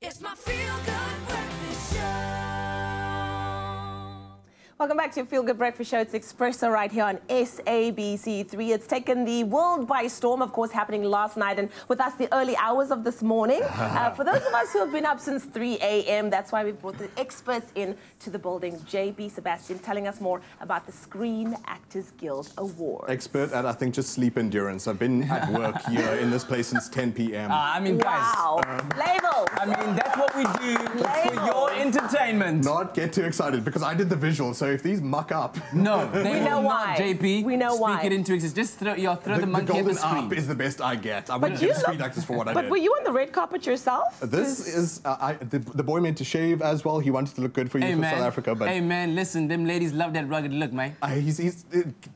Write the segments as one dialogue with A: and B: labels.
A: It's my feel-good breakfast show.
B: Welcome back to your Feel Good Breakfast Show. It's Expresso right here on SABC3. It's taken the world by storm, of course, happening last night and with us the early hours of this morning. For those of us who have been up since 3 a.m., that's why we've brought the experts in to the building. JB Sebastian telling us more about the Screen Actors Guild Award.
C: Expert at, I think, just sleep endurance. I've been at work here in this place since 10 p.m.
D: I mean, guys.
B: Wow. Labels.
D: I mean, that's what we do for your entertainment.
C: Not get too excited, because I did the visuals, so if these muck up...
D: No, they
B: know
D: will
B: why.
D: not, JP.
B: We know why.
D: Speak it into existence. Just throw the monkey
C: golden
D: at the screen.
C: up is the best I get. I wouldn't get the Screen Actors for what I did.
B: But were you on the red carpet yourself?
C: This is... the boy meant to shave as well. He wanted to look good for you, for South Africa, but...
D: Hey, man, listen, them ladies love that rugged look, man.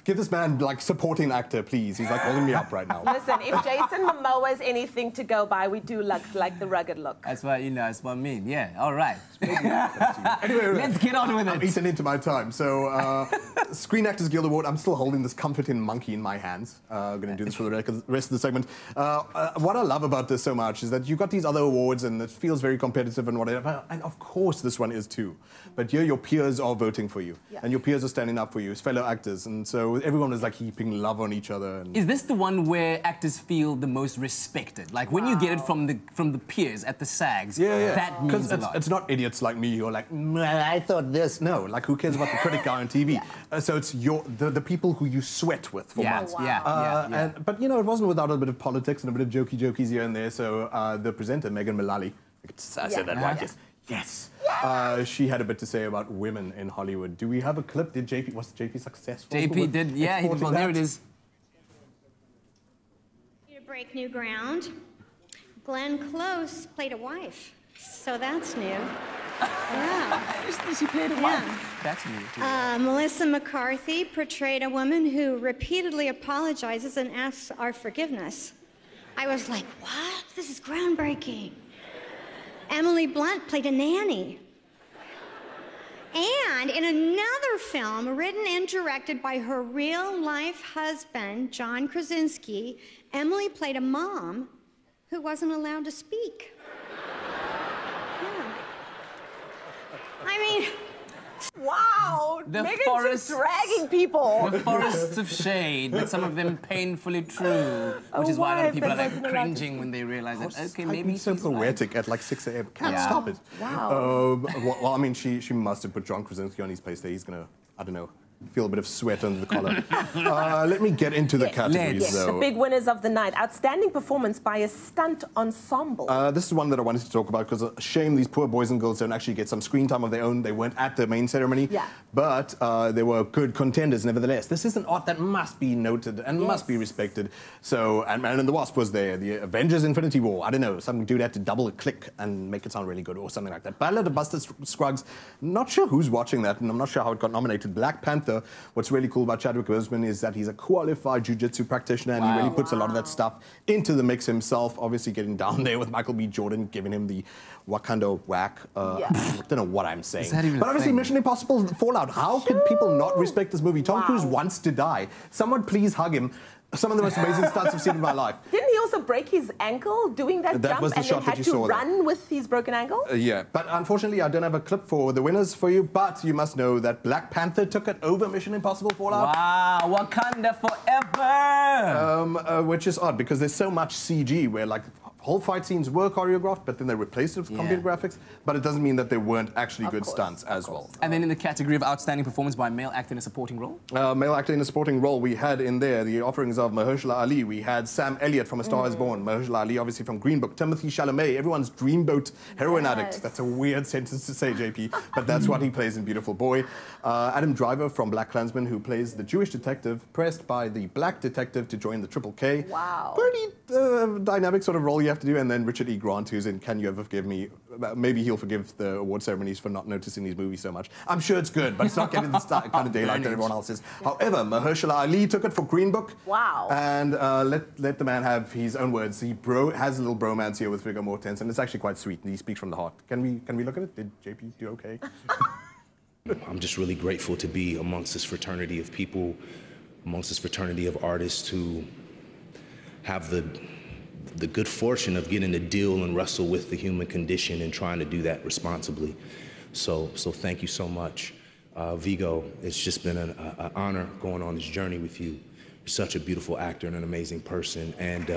C: Give this man, like, supporting actor, please. He's, like, holding me up right now.
B: Listen, if Jason Momoa is anything to go by, we do like the rugged look.
D: That's what, you know, that's what I mean. Yeah, all right.
C: Anyway,
D: let's get on with it.
C: I'm eating into my time. So, Screen Actors Guild Award, I'm still holding this comforting monkey in my hands. I'm going to do this for the rest of the segment. What I love about this so much is that you've got these other awards and it feels very competitive and whatever. And of course this one is too. But here your peers are voting for you. Yeah. And your peers are standing up for you as fellow actors. And so everyone is like heaping love on each other. And
D: is this the one where actors feel the most respected? Like when you get it from the peers at the SAGs, that means a lot.
C: It's not idiots like me who are like, I thought this. No, like who cares about the critic guy on TV? So it's the people who you sweat with for months. But you know, it wasn't without a bit of politics and a bit of jokies here and there. So the presenter, Megan Mullally, I said that right, yes. She had a bit to say about women in Hollywood. Do we have a clip? Was JP successful?
D: JP did, yeah. Well, there it is.
E: To break new ground, Glenn Close played a wife, so that's new. Yeah.
D: She played a wife. That's new too.
E: Melissa McCarthy portrayed a woman who repeatedly apologizes and asks our forgiveness. I was like, what? This is groundbreaking. Emily Blunt played a nanny. And in another film written and directed by her real-life husband, John Krasinski, Emily played a mom who wasn't allowed to speak. Yeah. I mean...
B: Wow! Megan's just dragging people.
D: The forests of shade, but some of them painfully true, which is why a lot of people are like cringing when they realize that, okay, maybe
C: so poetic at like 6 a.m. Can't stop it.
B: Wow.
C: Well, I mean, she must have put John Krasinski on his place there. He's gonna, I don't know, feel a bit of sweat under the collar. Let me get into the categories, though.
B: The big winners of the night. Outstanding performance by a stunt ensemble.
C: This is one that I wanted to talk about because shame these poor boys and girls don't actually get some screen time of their own. They weren't at the main ceremony.
B: Yeah.
C: But they were good contenders nevertheless. This is an art that must be noted and must be respected. So, Ant-Man and the Wasp was there. The Avengers Infinity War. I don't know. Some dude had to double click and make it sound really good or something like that. Ballad of Buster Scruggs. Not sure who's watching that and I'm not sure how it got nominated. Black Panther. What's really cool about Chadwick Boseman is that he's a qualified jiu-jitsu practitioner and he really puts a lot of that stuff into the mix himself, obviously getting down there with Michael B. Jordan, giving him the Wakanda whack. I don't know what I'm saying. But obviously Mission Impossible Fallout. How could people not respect this movie? Tom Cruise wants to die. Someone please hug him. Some of the most amazing stunts I've seen in my life.
B: Didn't he also break his ankle doing that jump
C: was the
B: and then
C: shot that
B: had
C: you
B: to
C: saw
B: run with his broken ankle?
C: Yeah, but unfortunately I don't have a clip for the winners for you, but you must know that Black Panther took it over Mission Impossible Fallout.
D: Wow, Wakanda forever!
C: Which is odd because there's so much CG where like whole fight scenes were choreographed, but then they replaced it with computer graphics. But it doesn't mean that they weren't actually good stunts as well.
D: And then in the category of outstanding performance by male actor in a supporting role?
C: Male actor in a supporting role, we had in there the offerings of Mahershala Ali. We had Sam Elliott from A Star Is Born. Mahershala Ali, obviously from Green Book. Timothy Chalamet, everyone's dreamboat heroin addict. That's a weird sentence to say, JP, but that's what he plays in Beautiful Boy. Adam Driver from BlacKkKlansman, who plays the Jewish detective pressed by the black detective to join the Triple K.
B: Wow.
C: Pretty dynamic sort of role you have to do. And then Richard E. Grant, who's in Can You Ever Forgive Me? Maybe he'll forgive the award ceremonies for not noticing these movies so much. I'm sure it's good, but it's not getting the kind of daylight that everyone else is. However, Mahershala Ali took it for Green Book.
B: Wow.
C: And let the man have his own words. He has a little bromance here with Viggo Mortensen, and it's actually quite sweet, and he speaks from the heart. Can we look at it? Did JP do okay?
F: I'm just really grateful to be amongst this fraternity of people, amongst this fraternity of artists who have the the good fortune of getting to deal and wrestle with the human condition and trying to do that responsibly. So thank you so much. Vigo, it's just been an honor going on this journey with you. You're such a beautiful actor and an amazing person. And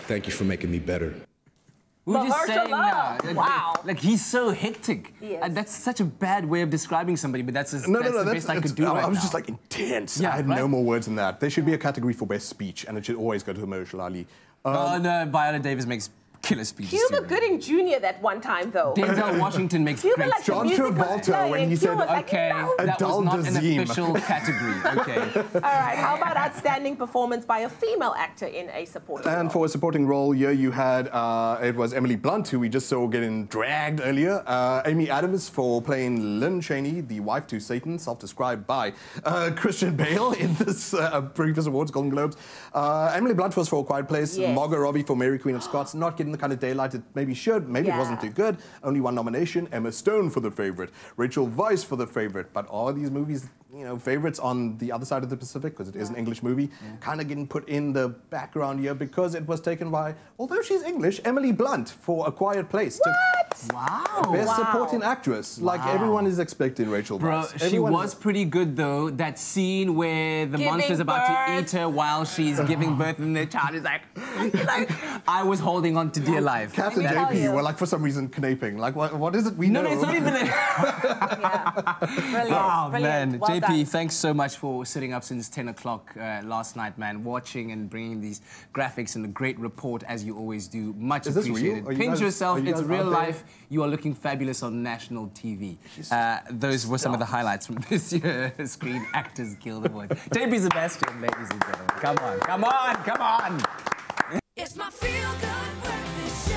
F: thank you for making me better.
D: We were just
B: Mahershala
D: saying,
B: Ali. Wow.
D: like he's so hectic.
B: Yes.
D: That's such a bad way of describing somebody, but that's the best I could do
C: I
D: right
C: was
D: now.
C: just like intense.
D: Yeah,
C: I had
D: right?
C: no more words than that. There should be a category for best speech, and it should always go to Mahershala Ali.
D: Oh no, Viola Davis makes killer speeches.
B: Cuba
D: too.
B: Gooding Jr. that one time, though.
D: Denzel Washington makes
B: Cuba,
D: great
B: like, the
C: John
B: music was
C: Travolta,
B: playing,
C: when he
B: Cuba
C: said,
B: was like,
D: Okay,
B: no.
D: that was
C: Adult
D: not an
C: Dazeem.
D: official category. Okay.
B: All right, how about outstanding performance by a female actor in a supporting role?
C: And for a supporting role here, you had, it was Emily Blunt, who we just saw getting dragged earlier. Amy Adams for playing Lynn Cheney, the wife to Satan, self-described by Christian Bale in this previous awards, Golden Globes. Emily Blunt was for A Quiet Place.
B: Yes.
C: Margot Robbie for Mary Queen of Scots, not getting the kind of daylight it maybe should. Maybe it wasn't too good. Only one nomination. Emma Stone for The Favourite. Rachel Weisz for The Favourite. But are these movies, you know, favourites on the other side of the Pacific, because it is an English movie, kind of getting put in the background here because it was taken by, although she's English, Emily Blunt for A Quiet Place.
D: Wow.
C: Best supporting actress. Like everyone is expecting Rachel
D: Bro,
C: Weisz.
D: she
C: Everyone
D: was pretty good though. That scene where the
B: Giving
D: monster's about to
B: birth.
D: eat her while she's giving birth and the child is like I was holding on to dear life.
C: Kat and
B: Let me tell
C: JP
B: you.
C: were like for some reason knaping. Like what is it we
D: No,
C: know?
D: no, it's not even a...
B: Brilliant,
D: Oh,
B: brilliant.
D: man.
B: Well
D: JP,
B: done.
D: thanks so much for sitting up since 10 o'clock last night, man. Watching and bringing these graphics and a great report, as you always do. Much
C: Is this real?
D: appreciated.
C: Are you
D: Pinch
C: guys-
D: yourself.
C: are you
D: It's
C: guys
D: real
C: out there?
D: life. You are looking fabulous on national TV. Those were some of the highlights from this year's Screen Actors Guild Awards. JP Sebastian, ladies and gentlemen. Come on, come on, come on.
A: It's my feel-good breakfast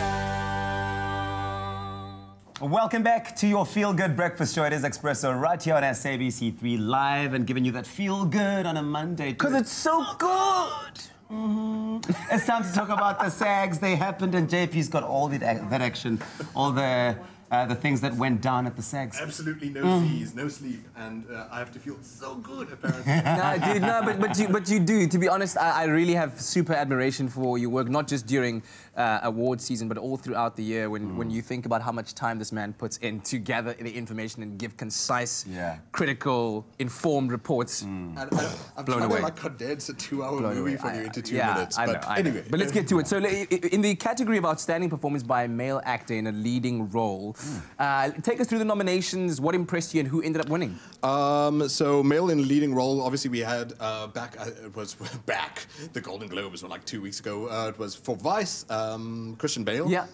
A: show.
G: Welcome back to your Feel Good Breakfast Show. It is Expresso right here on SABC3 Live and giving you that feel good on a Monday.
D: Because it's so good.
G: It's time to talk about the SAGs. They happened and JP's got all that action, all the things that went down at the SAGs.
C: Absolutely no fees, no sleep, and I have to feel so good apparently.
D: No, dude, no, but you do. To be honest, I really have super admiration for your work, not just during award season, but all throughout the year. When you think about how much time this man puts in to gather the information and give concise, critical, informed reports.
C: And I'm
D: Blown
C: trying
D: away.
C: to like condense a 2-hour movie
D: away.
C: for you into 2
D: Yeah,
C: minutes.
D: I know,
C: But
D: I know.
C: anyway.
D: But let's get to it. So, in the category of outstanding performance by a male actor in a leading role, take us through the nominations. What impressed you, and who ended up winning?
C: So male in leading role, obviously we had it was back. The Golden Globes were like 2 weeks ago. It was for Vice, Christian Bale.
D: Yeah.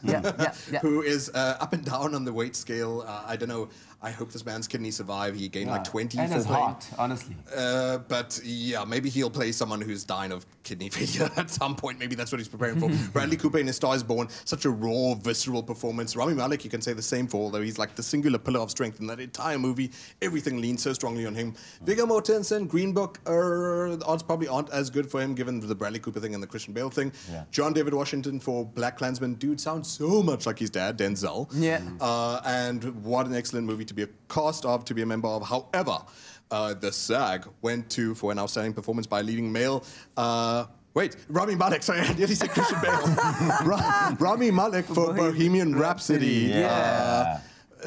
C: Who is up and down on the weight scale. I don't know. I hope this man's kidneys survive. He gained like 20
G: and
C: for
G: his
C: playing.
G: heart, honestly.
C: But yeah, maybe he'll play someone who's dying of kidney failure at some point. Maybe that's what he's preparing for. Bradley Cooper in A Star Is Born, such a raw, visceral performance. Rami Malek, you can say the same for, although he's like the singular pillar of strength in that entire movie. Everything leans so strongly on him. Viggo Mortensen, Green Book, the odds probably aren't as good for him given the Bradley Cooper thing and the Christian Bale thing.
G: Yeah.
C: John David Washington for Black Klansman. Dude sounds so much like his dad, Denzel.
D: Yeah.
C: And what an excellent movie to be a cast of, to be a member of. However, the SAG went to, for an outstanding performance by a leading male, wait, Rami Malek, sorry, I nearly said Christian Bale. Rami Malek for Bohemian Rhapsody.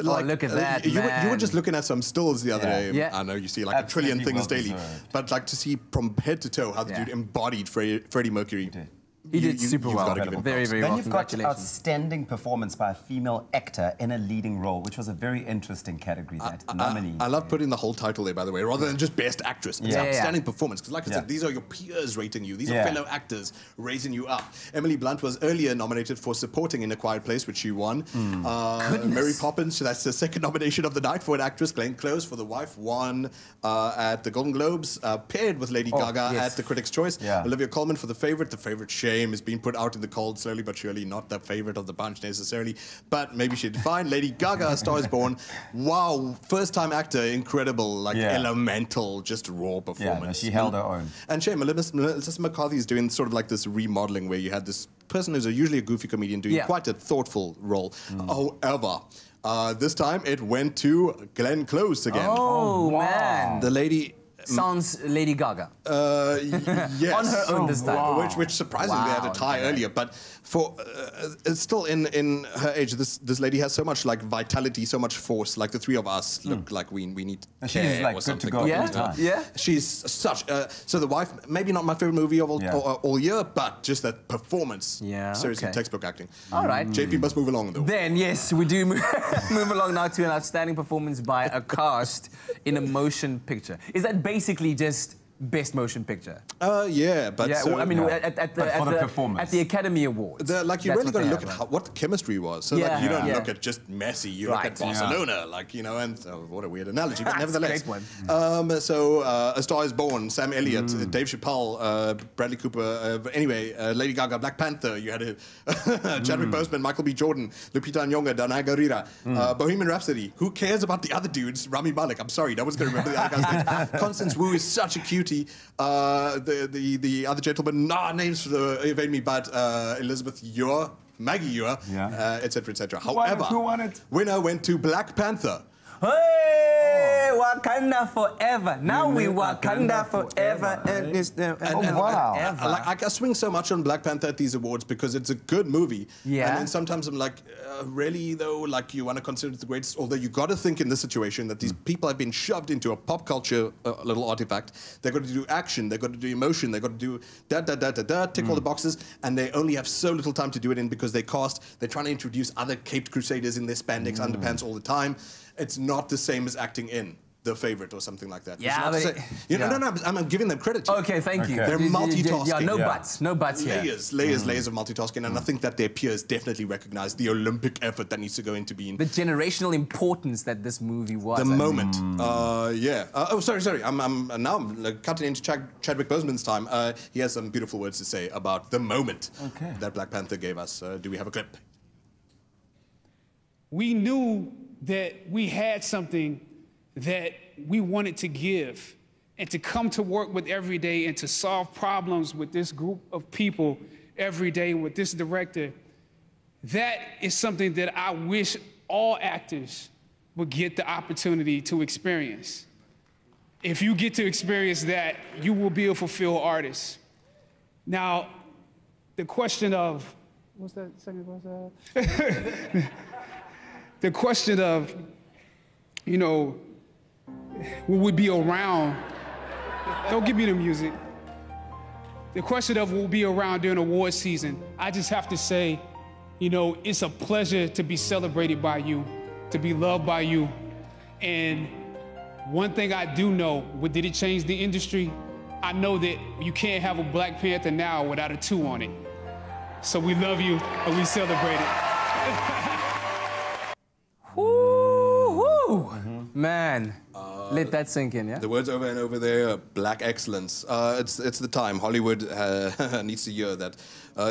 D: Look at that,
C: you were
D: man.
C: just looking at some stills the other day.
D: Yeah.
C: I know you see like a trillion
G: Absolutely
C: things daily.
G: well-deserved.
C: But like to see from head to toe how the dude embodied Freddie Mercury.
D: He did super
C: you've
D: well.
C: gotta give him
D: Very,
C: props.
D: very
G: Then
D: well.
G: you've got
D: Congratulations.
G: outstanding performance by a female actor in a leading role, which was a very interesting category that nominees.
C: I love putting the whole title there, by the way, rather than just best actress. It's
G: Yeah.
C: outstanding performance. Because like I
G: Yeah.
C: said, these are your peers rating you. These are
G: Yeah.
C: fellow actors raising you up. Emily Blunt was earlier nominated for supporting in A Quiet Place, which she won. Mary Poppins, so that's the second nomination of the night for an actress. Glenn Close for The Wife won at the Golden Globes, paired with Lady Gaga
G: yes.
C: at the Critics' Choice.
G: Yeah.
C: Olivia Colman for The Favorite. The Favorite shame is being put out in the cold slowly but surely. Not the favorite of the bunch necessarily, but maybe she'd fine. Lady Gaga, A Star Is Born. Wow, first-time actor, incredible, like elemental, just raw performance.
G: Yeah, no, she held her own.
C: And shame, Melissa McCarthy is doing sort of like this remodeling where you had this person who's usually a goofy comedian doing quite a thoughtful role. However, this time it went to Glenn Close again.
D: Oh, man.
C: The lady,
D: Sans Lady Gaga.
C: Yes.
D: On her own this time.
G: wow.
C: Which surprisingly had a tie earlier, but for it's still in her age, this lady has so much like vitality, so much force. Like the three of us look like we need.
G: She's
C: hair
G: like
C: or
G: good to
C: something.
G: go
D: Yeah?
G: every time.
D: Yeah?
C: She's such. So The Wife, maybe not my favorite movie of all year, but just that performance.
D: Yeah,
C: Seriously,
D: okay.
C: textbook acting.
D: All right.
C: JP must move along though.
D: Then, yes, we do move along now to an outstanding performance by a cast in a motion picture. Is that basically just best motion picture?
C: Yeah, but
D: Yeah,
C: so,
D: well, I mean, at
G: the performance.
D: at the Academy Awards.
C: like you
D: that's
C: really
D: what
C: got to
D: they
C: look
D: have,
C: at
D: right?
C: what the chemistry was. So
D: Yeah,
C: like you don't
D: yeah.
C: look at just Messi, you
D: Right.
C: look at Barcelona, like, you know, and what a weird analogy, but
D: That's a
C: nevertheless.
D: great one.
C: A Star Is Born, Sam Elliott, Dave Chappelle, Bradley Cooper, anyway, Lady Gaga, Black Panther, you had Chadwick Boseman, Michael B. Jordan, Lupita Nyong'o, Danai Gurira, Bohemian Rhapsody. Who cares about the other dudes? Rami Malek, I'm sorry, no one's going to remember the other guy's name. Constance Wu is such a cutie. The other gentleman, names for the evade me, but Elizabeth Ure, Maggie Ure, etc., etc. However,
G: Who won it?
C: winner went to Black Panther.
D: Hey, Wakanda forever. Now we Wakanda forever. And it's the
G: wow.
C: I swing so much on Black Panther at these awards because it's a good movie.
D: Yeah.
C: And then sometimes I'm like, really though, like you want to consider it the greatest, although you got to think in this situation that these people have been shoved into a pop culture little artifact. They've got to do action, they've got to do emotion, they've got to do tick all the boxes, and they only have so little time to do it in because they're trying to introduce other caped crusaders in their spandex underpants all the time. It's not the same as acting in The Favorite or something like that.
D: Yeah,
C: It's not
D: but
C: the same. No, I'm giving them credit.
D: Okay, thank you.
C: They're multitasking.
D: Yeah, no buts. No buts here.
C: Layers of multitasking, and I think that their peers definitely recognize the Olympic effort that needs to go into being
D: The generational importance that this movie was.
C: the moment. Sorry. I'm like, cutting into Chadwick Boseman's time. He has some beautiful words to say about the moment that Black Panther gave us. Do we have a clip?
H: We knew that we had something that we wanted to give, and to come to work with every day and to solve problems with this group of people every day with this director. That is something that I wish all actors would get the opportunity to experience. If you get to experience that, you will be a fulfilled artist. Now, the question of, what's that second question? The question of, you know, will we be around? Don't give me the music. The question of will we be around during award season, I just have to say, you know, it's a pleasure to be celebrated by you, to be loved by you. And one thing I do know, did it change the industry? I know that you can't have a Black Panther now without a 2 on it. So we love you and we celebrate it.
D: Woo-hoo. Man, let that sink in, yeah?
C: The words over and over there, Black excellence. It's the time. Hollywood needs to hear that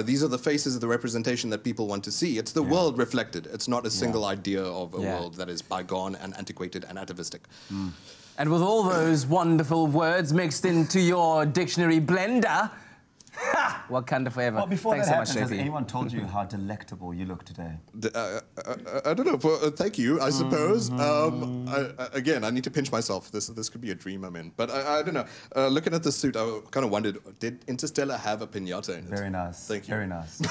C: these are the faces of the representation that people want to see. It's the world reflected. It's not a single idea of a world that is bygone and antiquated and atavistic.
D: And with all those wonderful words mixed into your dictionary blender, Wakanda forever.
G: Well, before
D: Thanks
G: that
D: so
G: happens,
D: much,
G: has
D: JP.
G: anyone told you how delectable you look today?
C: I don't know. Thank you, I suppose. Again, I need to pinch myself. This could be a dream I'm in. But I don't know. Looking at the suit, I kind of wondered, did Interstellar have a piñata in it?
G: Very nice.
C: Thank you.
G: Very nice.